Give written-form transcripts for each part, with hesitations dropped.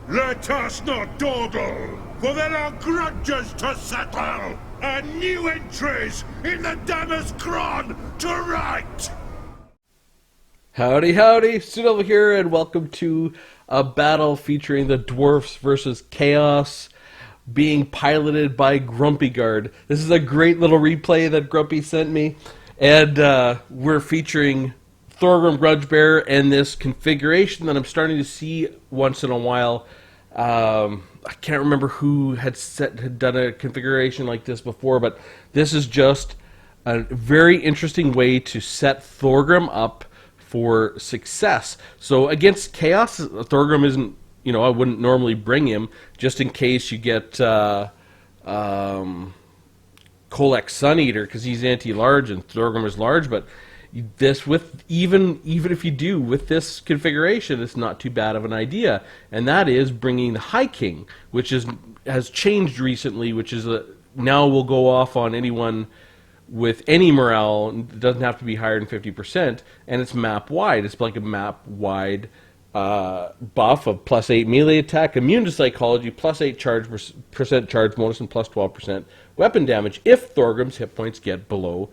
Let us not dawdle, for there are grudges to settle, and new entries in the Dammer's Cron to right! Howdy, howdy, Sunil here, and welcome to a battle featuring the Dwarfs versus Chaos, being piloted by Grumpy Guard. This is a great little replay that Grumpy sent me, and we're featuring Thorgrim Grudgebearer and this configuration that I'm starting to see once in a while. I can't remember who had done a configuration like this before, but this is just a very interesting way to set Thorgrim up for success. So against Chaos, Thorgrim isn't, I wouldn't normally bring him just in case you get Kolek Suneater, because he's anti-large and Thorgrim is large, but this, with even if you do with this configuration, it's not too bad of an idea, and that is bringing the High King, which has changed recently, which is now will go off on anyone with any morale. It doesn't have to be higher than 50%, and it's map wide. It's like a map wide buff of +8 melee attack, immune to psychology, +8 percent charge bonus, and +12% weapon damage if Thorgrim's hit points get below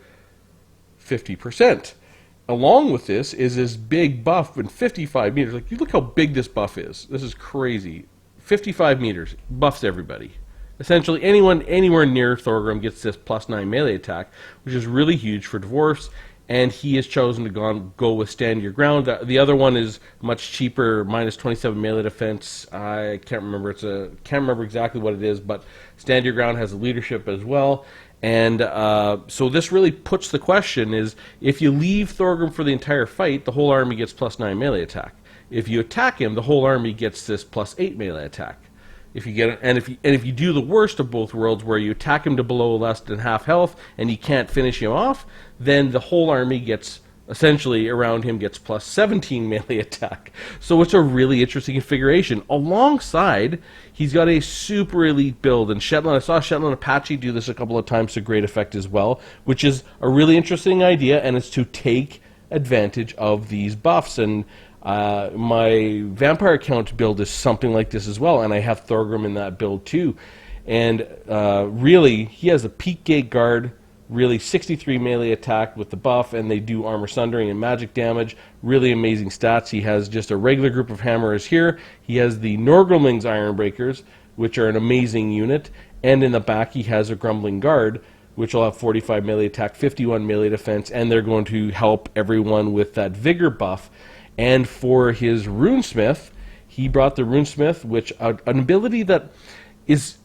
50%. Along with this is this big buff in 55 meters. Like, you look how big this buff is. This is crazy. 55 meters buffs everybody. Essentially, anyone anywhere near Thorgrim gets this +9 melee attack, which is really huge for Dwarfs. And he has chosen to go with Stand Your Ground. The other one is much cheaper, -27 melee defense. I can't remember. Can't remember exactly what it is, but Stand Your Ground has a leadership as well. And so this really puts the question is, if you leave Thorgrim for the entire fight, the whole army gets +9 melee attack. If you attack him, the whole army gets this +8 melee attack. If you do the worst of both worlds, where you attack him to below less than half health and you can't finish him off, then the whole army gets, essentially around him, gets +17 melee attack. So it's a really interesting configuration. Alongside, he's got a super elite build, and Shetland, I saw Shetland Apache do this a couple of times to great effect as well, which is a really interesting idea, and it's to take advantage of these buffs. And my Vampire Count build is something like this as well, and I have Thorgrim in that build too. And really, he has a Peak Gate Guard, really 63 melee attack with the buff, and they do armor sundering and magic damage. Really amazing stats. He has just a regular group of hammerers here. He has the Norgrimling's Ironbreakers, which are an amazing unit, and in the back he has a Grumbling Guard, which will have 45 melee attack, 51 melee defense, and they're going to help everyone with that vigor buff. And for his Runesmith, he brought the Runesmith, which an ability that is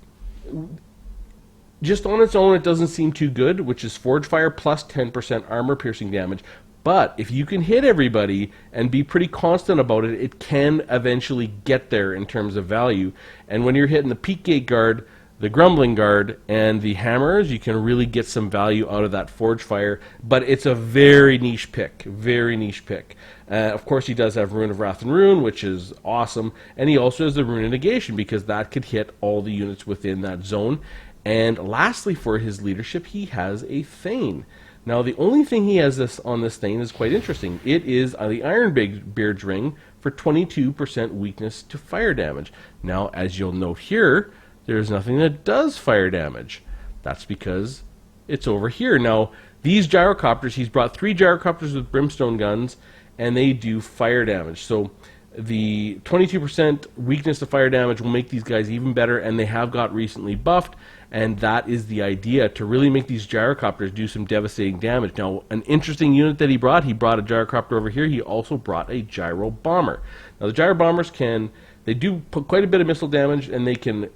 just on its own, it doesn't seem too good, which is Forge Fire plus 10% armor piercing damage. But if you can hit everybody and be pretty constant about it, it can eventually get there in terms of value. And when you're hitting the Peak Gate Guard, the Grumbling Guard, and the Hammers, you can really get some value out of that Forge Fire. But it's a very niche pick, very niche pick. Of course, he does have Rune of Wrath and Rune, which is awesome. And he also has the Rune of Negation, because that could hit all the units within that zone. And lastly, for his leadership, he has a Thane. Now, the only thing he has on this Thane is quite interesting. It is the Ironbeard's Ring for 22% weakness to fire damage. Now, as you'll note here, there's nothing that does fire damage. That's because it's over here. Now, these gyrocopters, he's brought 3 gyrocopters with brimstone guns, and they do fire damage. So the 22% weakness to fire damage will make these guys even better, and they have got recently buffed, and that is the idea, to really make these gyrocopters do some devastating damage. Now, an interesting unit that he brought a gyrocopter over here. He also brought a gyro bomber. Now, the gyro bombers they do put quite a bit of missile damage, and they can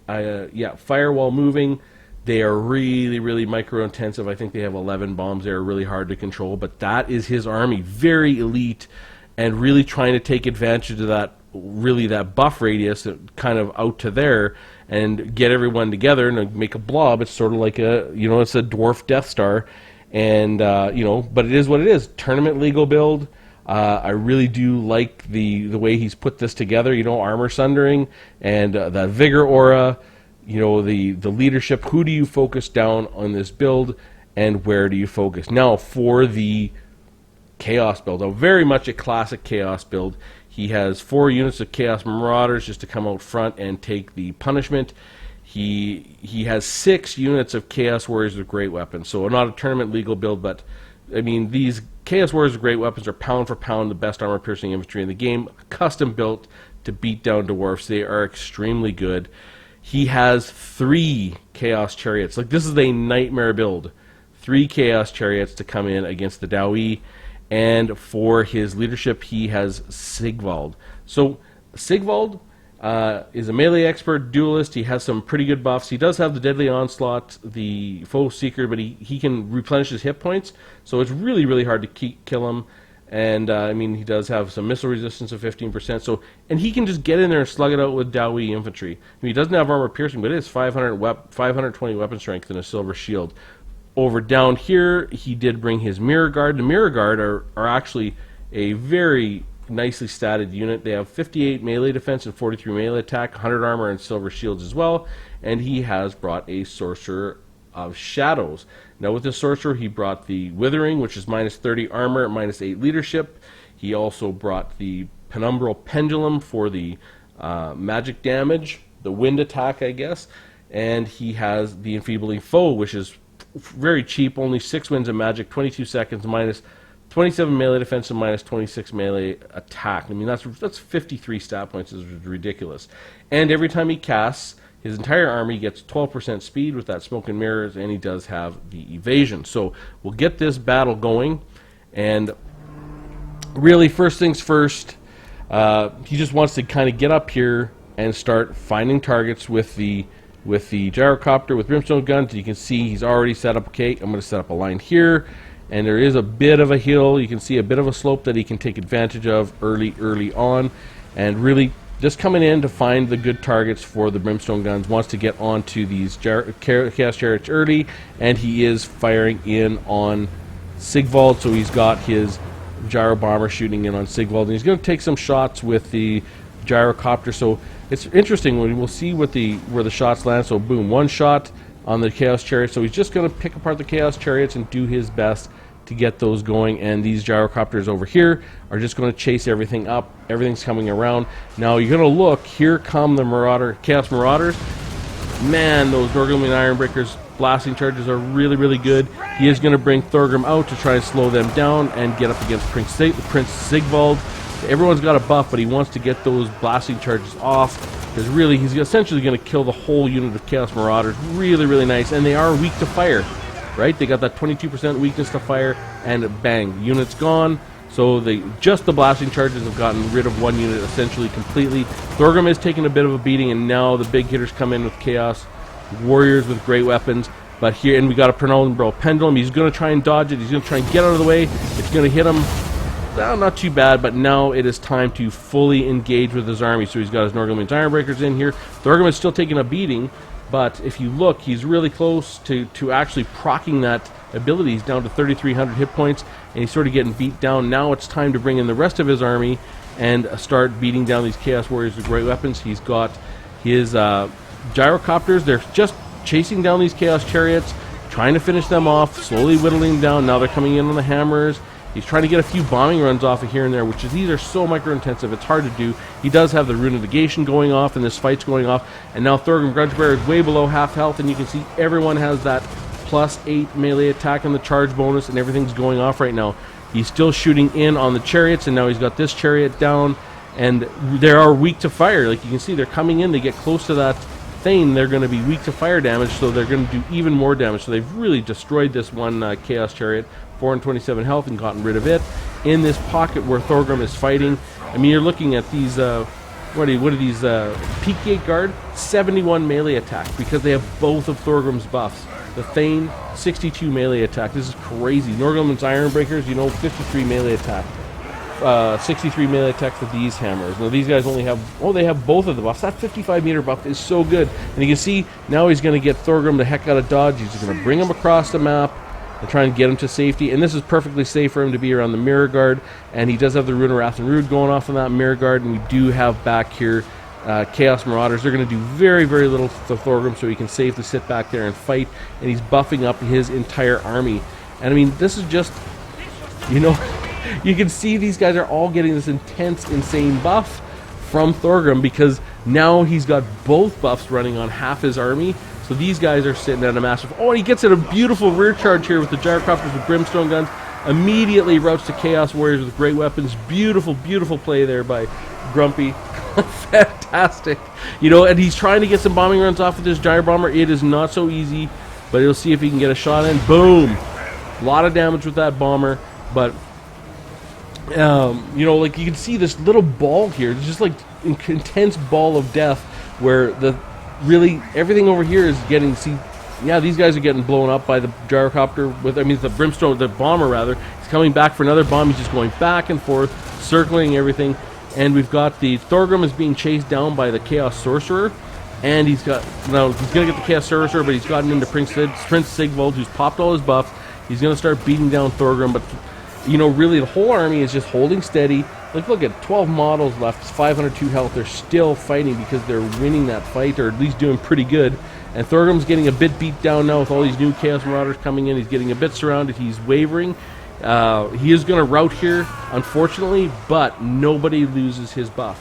fire while moving. They are really, really micro-intensive. I think they have 11 bombs. They're really hard to control, but that is his army. Very elite, and really trying to take advantage of that buff radius, kind of out to there, and get everyone together and make a blob. It's sort of like it's a dwarf Death Star, and but it is what it is. Tournament legal build. I really do like the way he's put this together. Armor sundering and the vigor aura. The leadership. Who do you focus down on this build, and where do you focus? Now, for the Chaos build, very much a classic Chaos build, He has 4 units of Chaos Marauders just to come out front and take the punishment. He has 6 units of Chaos Warriors with great weapons. So not a tournament legal build, but I mean, these Chaos Warriors with great weapons are pound for pound the best armor-piercing infantry in the game, custom built to beat down Dwarfs. They are extremely good. He has 3 Chaos Chariots. Like, this is a nightmare build. 3 Chaos Chariots to come in against the Dawi. And for his leadership, he has Sigvald. So Sigvald is a melee expert duelist. He has some pretty good buffs. He does have the Deadly Onslaught, the Foe Seeker, but he can replenish his hit points. So it's really, really hard to kill him. And I mean, he does have some missile resistance of 15%. So, and he can just get in there and slug it out with Dawi infantry. I mean, he doesn't have armor piercing, but it is 520 weapon strength and a silver shield. Over down here, he did bring his Mirror Guard. The Mirror Guard are actually a very nicely statted unit. They have 58 melee defense and 43 melee attack, 100 armor and silver shields as well. And he has brought a Sorcerer of Shadows. Now with this Sorcerer, he brought the Withering, which is minus 30 armor, minus 8 leadership. He also brought the Penumbral Pendulum for the magic damage, the wind attack, I guess. And he has the Enfeebling Foe, which is very cheap, only 6 winds of magic, 22 seconds, minus 27 melee defense and minus 26 melee attack. I mean, that's 53 stat points. Is ridiculous. And every time he casts, his entire army gets 12% speed with that Smoke and Mirrors, and he does have the evasion. So we'll get this battle going, and really, first things first, he just wants to kind of get up here and start finding targets with the gyrocopter, with brimstone guns. You can see he's already set up. Okay, I'm going to set up a line here, and there is a bit of a hill. You can see a bit of a slope that he can take advantage of early on, and really just coming in to find the good targets for the brimstone guns. Wants to get onto these Chaos Chariots early, and he is firing in on Sigvald, so he's got his gyro bomber shooting in on Sigvald, and he's going to take some shots with the gyrocopter. So it's interesting when we'll see where the shots land. So boom, 1 shot on the Chaos Chariot. So he's just going to pick apart the Chaos Chariots and do his best to get those going. And these gyrocopters over here are just going to chase everything up. Everything's coming around. Now you're going to look. Here come the Chaos Marauders. Man, those Norgulmian Ironbreakers blasting charges are really, really good. He is going to bring Thorgrim out to try and slow them down and get up against Prince Sigvald. Everyone's got a buff, but he wants to get those blasting charges off, because really he's essentially going to kill the whole unit of Chaos Marauders. Really, really nice. And they are weak to fire, right? They got that 22% weakness to fire, and bang, unit's gone. So just the blasting charges have gotten rid of 1 unit essentially completely. Thorgrim is taking a bit of a beating, and now the big hitters come in with Chaos Warriors with great weapons. But here, and we got a Penumbral Pendulum. He's going to try and dodge it. He's going to try and get out of the way. It's going to hit him. Well, not too bad, but now it is time to fully engage with his army. So he's got his Norgulmian Ironbreakers in here. Thorgrim is still taking a beating, but if you look, he's really close to actually proccing that ability. He's down to 3,300 hit points, and he's sort of getting beat down. Now it's time to bring in the rest of his army and start beating down these Chaos Warriors with great weapons. He's got his gyrocopters. They're just chasing down these Chaos Chariots, trying to finish them off, slowly whittling them down. Now they're coming in on the hammers. He's trying to get a few bombing runs off of here and there, these are so micro-intensive, it's hard to do. He does have the Rune of Negation going off, and this fight's going off, and now Thorgrim Grudgebearer is way below half health, and you can see everyone has that +8 melee attack on the charge bonus, and everything's going off right now. He's still shooting in on the chariots, and now he's got this chariot down, and they are weak to fire. Like you can see, they're coming in, they get close to that Thane, they're going to be weak to fire damage, so they're going to do even more damage. So they've really destroyed this one Chaos Chariot, 427 health, and gotten rid of it. In this pocket where Thorgrim is fighting, I mean, you're looking at these, what are these, Peak Gate Guard, 71 melee attack, because they have both of Thorgrim's buffs. The Thane, 62 melee attack. This is crazy. Norgulmian's Ironbreakers, 53 melee attack. 63 melee attack for these hammers. Now these guys only have, they have both of the buffs. That 55 meter buff is so good. And you can see, now he's going to get Thorgrim the heck out of dodge. He's going to bring him across the map and try and get him to safety. And this is perfectly safe for him to be around the Mirror Guard. And he does have the Rune of Wrath and Rude going off on that Mirror Guard. And we do have back here Chaos Marauders. They're going to do very, very little to Thorgrim, so he can safely sit back there and fight. And he's buffing up his entire army. And I mean, this is just, you can see these guys are all getting this intense, insane buff from Thorgrim, because now he's got both buffs running on half his army. So these guys are sitting at a massive... Oh, and he gets in a beautiful rear charge here with the Gyrocopters with Brimstone guns. Immediately routes to Chaos Warriors with great weapons. Beautiful, beautiful play there by Grumpy. Fantastic. You know, and he's trying to get some bombing runs off with this Gyro Bomber. It is not so easy, but he'll see if he can get a shot in. Boom! A lot of damage with that bomber, but... you know, like you can see this little ball here. It's just like an intense ball of death, where the really everything over here is getting. See, yeah, these guys are getting blown up by the gyrocopter. With, I mean, the Brimstone, the bomber rather. He's coming back for another bomb. He's just going back and forth, circling everything. And we've got the Thorgrim is being chased down by the Chaos Sorcerer, and he's got now he's gonna get the Chaos Sorcerer, but he's gotten into Prince Sigvald, who's popped all his buffs. He's gonna start beating down Thorgrim, but. You know, really, the whole army is just holding steady. Like, look at 12 models left, 502 health. They're still fighting because they're winning that fight, or at least doing pretty good. And Thorgrim's getting a bit beat down now with all these new Chaos Marauders coming in. He's getting a bit surrounded. He's wavering. He is going to rout here, unfortunately, but nobody loses his buff.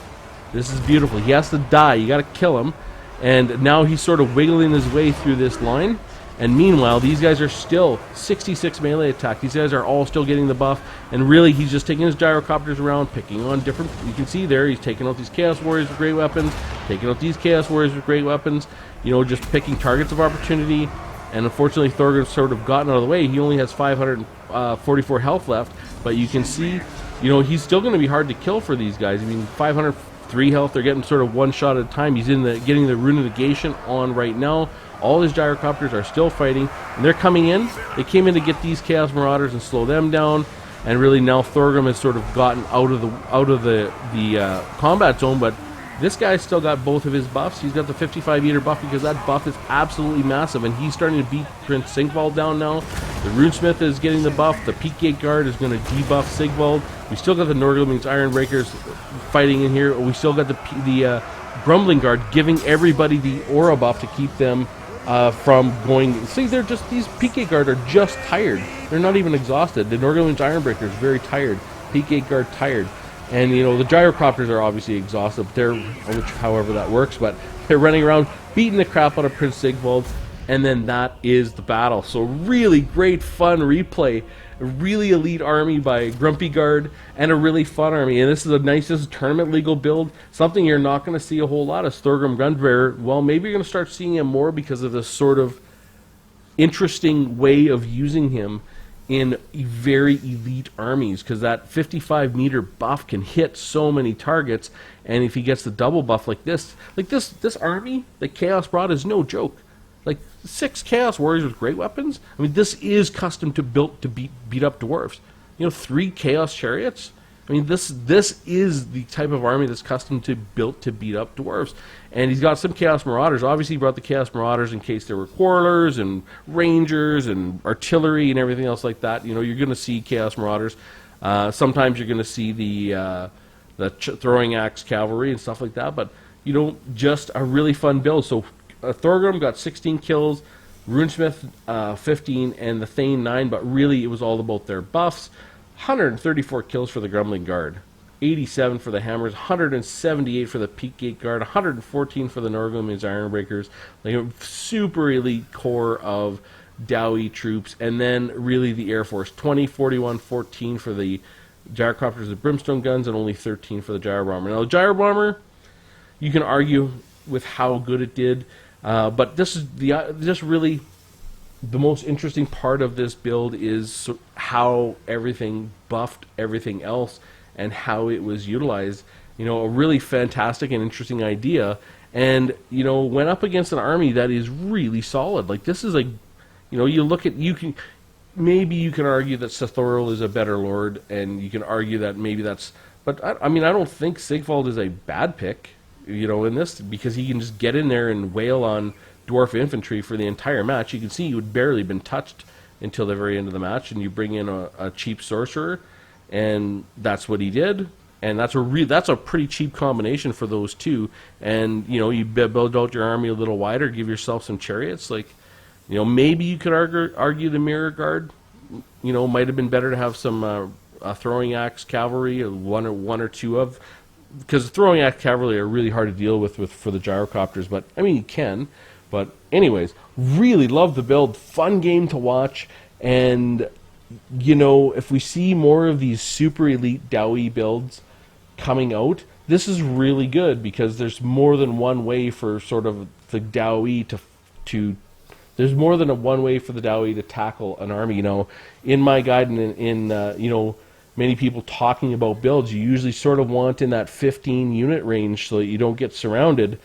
This is beautiful. He has to die. You got to kill him. And now he's sort of wiggling his way through this line. And meanwhile, these guys are still 66 melee attack. These guys are all still getting the buff. And really, he's just taking his gyrocopters around, picking on different... You can see there, he's taking out these Chaos Warriors with great weapons, taking out these Chaos Warriors with great weapons. You know, just picking targets of opportunity. And unfortunately, Thorgrim's sort of gotten out of the way. He only has 544 health left. But you can see, you know, he's still going to be hard to kill for these guys. I mean, 503 health. They're getting sort of one shot at a time. He's in the getting the Rune of Negation on right now. All his gyrocopters are still fighting, and they're coming in. They came in to get these Chaos Marauders and slow them down, and really now Thorgrim has sort of gotten out of the combat zone. But this guy's still got both of his buffs. He's got the 55 meter buff because that buff is absolutely massive, and he's starting to beat Prince Sigvald down now. The Runesmith is getting the buff. The Peak Gate Guard is going to debuff Sigvald. We still got the Norgleming's Ironbreakers fighting in here. We still got the Grumbling Guard giving everybody the aura buff to keep them from going... See, they're just... These Peak Gate Guard are just tired. They're not even exhausted. The Norgleming's Ironbreaker is very tired. Peak Gate Guard tired. And, you know, the Gyrocopters are obviously exhausted. However that works, but they're running around beating the crap out of Prince Sigvald. And then that is the battle. So really great, fun replay. A really elite army by Grumpy Guard, and a really fun army. And this is this is a tournament legal build. Something you're not going to see a whole lot of Thorgrim Gunbearer. Well, maybe you're going to start seeing him more because of this sort of interesting way of using him in very elite armies. Because that 55 meter buff can hit so many targets, and if he gets the double buff like this army that Chaos brought is no joke. Like 6 Chaos Warriors with great weapons. I mean, this is custom to built to beat up dwarves. You know, 3 Chaos Chariots. I mean, this is the type of army that's custom to built to beat up dwarves. And he's got some Chaos Marauders. Obviously, he brought the Chaos Marauders in case there were Quarrelers and Rangers and artillery and everything else like that. You know, you're going to see Chaos Marauders. Sometimes you're going to see the throwing axe cavalry and stuff like that. But you know, just a really fun build. So. Thorgrim got 16 kills, Runesmith 15, and the Thane 9, but really it was all about their buffs. 134 kills for the Grumbling Guard, 87 for the Hammers, 178 for the Peak Gate Guard, 114 for the Norgleming's Ironbreakers, like a super elite core of Dowie troops, and then really the Air Force, 20, 41, 14 for the Gyrocopters and Brimstone guns, and only 13 for the Gyro Bomber. Now the Gyro Bomber, you can argue with how good it did. But this is just really the most interesting part of this build is how everything buffed everything else and how it was utilized. You know, a really fantastic and interesting idea, and you know, went up against an army that is really solid. Like this is like, you know, you look at maybe you can argue that Sethoril is a better lord, and you can argue that maybe that's. But I mean, I don't think Sigvald is a bad pick. You know, in this, because he can just get in there and wail on dwarf infantry for the entire match. You can see he would barely been touched until the very end of the match, and you bring in a cheap sorcerer, and that's what he did. And that's a pretty cheap combination for those two. And you know, you build out your army a little wider, give yourself some chariots. Like, you know, maybe you could argue the Mirror Guard, you know, might have been better to have some throwing axe cavalry, or one or two of, because throwing axe cavalry are really hard to deal with for the gyrocopters. But I mean, you can. But anyways, really love the build. Fun game to watch. And you know, if we see more of these super elite Dowie builds coming out, this is really good because there's more than one way for sort of the Dowie to there's more than one way for the Dowie to tackle an army. You know, in my guide and in you know, many people talking about builds, you usually sort of want in that 15 unit range so that you don't get surrounded,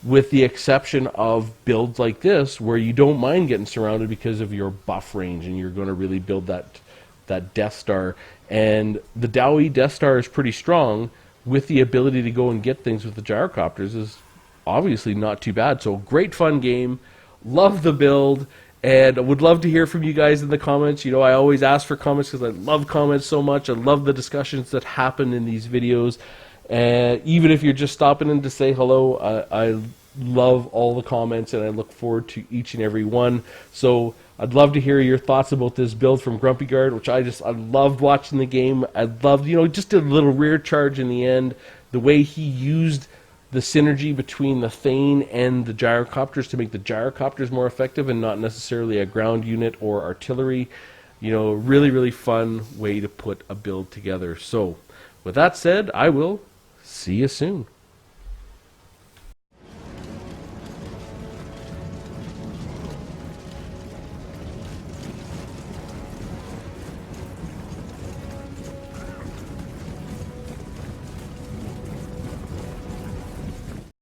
with the exception of builds like this where you don't mind getting surrounded because of your buff range and you're going to really build that Death Star. And the Dowie Death Star is pretty strong, with the ability to go and get things with the gyrocopters is obviously not too bad. So great fun game. Love the build, and I would love to hear from you guys in the comments. You know, I always ask for comments because I love comments so much. I love the discussions that happen in these videos. And even if you're just stopping in to say hello, I love all the comments, and I look forward to each and every one. So I'd love to hear your thoughts about this build from Grumpy Guard, which I loved watching the game. I loved, you know, just a little rear charge in the end, the way he used the synergy between the Thane and the gyrocopters to make the gyrocopters more effective and not necessarily a ground unit or artillery. You know, really, really fun way to put a build together. So with that said, I will see you soon.